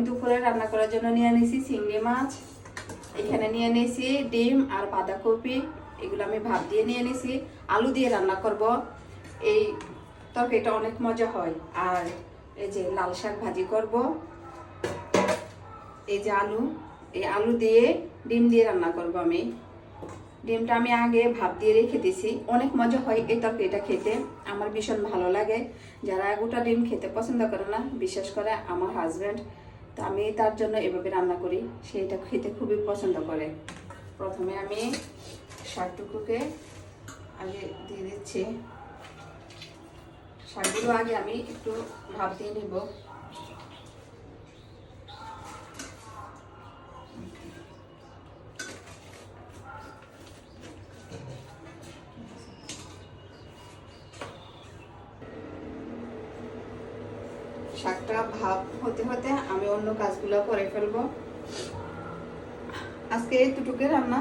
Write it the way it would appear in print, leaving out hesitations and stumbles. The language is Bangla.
দুপুরে রান্না করার জন্য নিয়ে নিয়েছি চিংড়ি মাছ, এখানে নিয়ে নিয়েছি ডিম আর বাঁধাকপি, এগুলো আমি ভাপ দিয়ে নিয়ে নিয়েছি। আলু দিয়ে রান্না করব, এই তরকারিটা অনেক মজা হয়। আর এই যে লাল শাক ভাজি করব, এই যে আলু, এই আলু দিয়ে ডিম দিয়ে রান্না করব আমি। ডিমটা আমি আগে ভাপ দিয়ে রেখে দিয়েছি, অনেক মজা হয় এই তরকারিটা খেতে, আমার ভীষণ ভালো লাগে। যারা গোটা ডিম খেতে পছন্দ করে না, বিশেষ করে আমার হাজব্যান্ড, তো আমি তার জন্য এভাবে রান্না করি, সেইটা খেতে খুবই পছন্দ করে। প্রথমে আমি শাকটুকুকে আগে দিয়ে দিচ্ছি, শাকগুলো আগে আমি একটু ভাপ দিয়ে নিব। শাকটা ভাপ হতে হতে আমি অন্য কাজগুলো করে ফেলবো। আজকে এতটুকু রান্না।